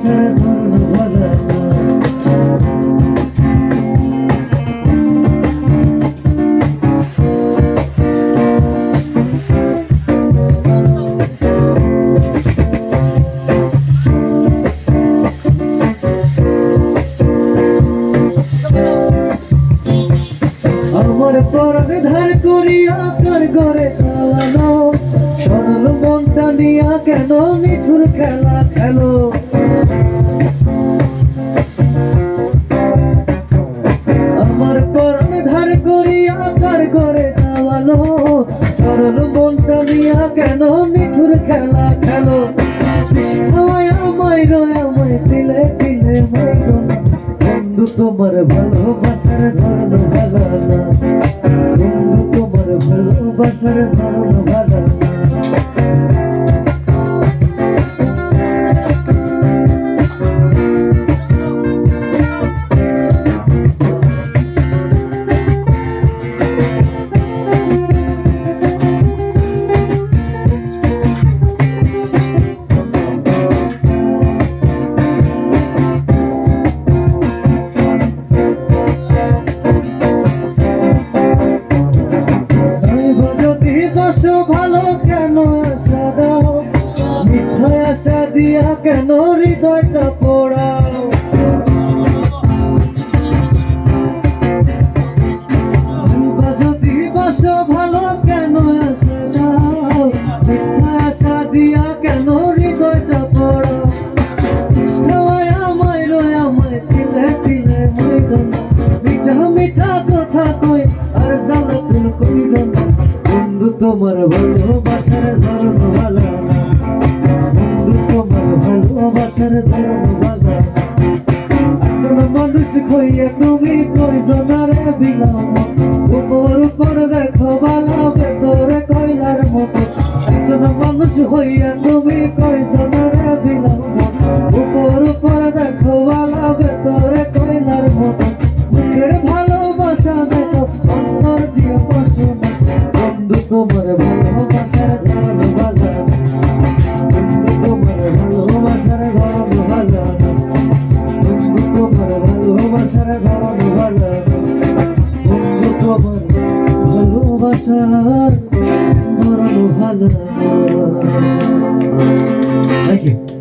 ভালোবাসার ধরন ভালো না। আমার পরাণ ধার করিয়া কার ঘরে খাওয়ানো, সরল মনটা নিয়া কেন নিঠুর খেলা খেলো। আমার পরাণ ধার করিয়া কার ঘরে খাওয়ানো, সরল মনটা নিয়া কেন নিঠুর খেলা খেলো। খাওয়ায় আমায় রয় আমায় দিলে দিলে মাইরো না, বন্ধু তোমার ভালোবাসার ধরন ভালো না। বন্ধু তোমার ভালোবাসার ধরন ভালো না। ভালো কেন আশা দাও, মিথ্যা আশা দিয়া কেন হৃদয়টা পোড়াও। যদি বাসো ভালো কেন আশা দাও, মিথ্যা আশা দিয়া কেন হৃদয়টা পোড়াও। খাওয়ায় আমায় রয় আমায় দিলে দিলে মইরো না, মিঠা মিঠা কথা কই আর জ্বালাতন কইরো না। বন্ধু তোমার ভালোবাসার ধরন ভালো না। বন্ধু তোমার ভালোবাসার ধরন ভালো না। একজন মানুষ কইয়া তুমি কয়জনারে বিলাও, উপর উপর দেখো ভালো ভেতরে কয়লার মতো। একজন মানুষ হইয়া তুমি কয়জনারে বিলাও, উপর উপর দেখো ভালো ভেতরে কয়লার মতো। মুখের ভালোবাসা দেখো অন্তর দিয়ে বসো না। বন্ধু তোমার ভালোবাসার ধরন ভালো না। বন্ধু তোমার ভালোবাসার ধরন ভালো না। বন্ধু তোমার ভালোবাসার ধরন ভালো না। বন্ধু তোমার ভালোবাসার ধরন ভালো না। Thank you.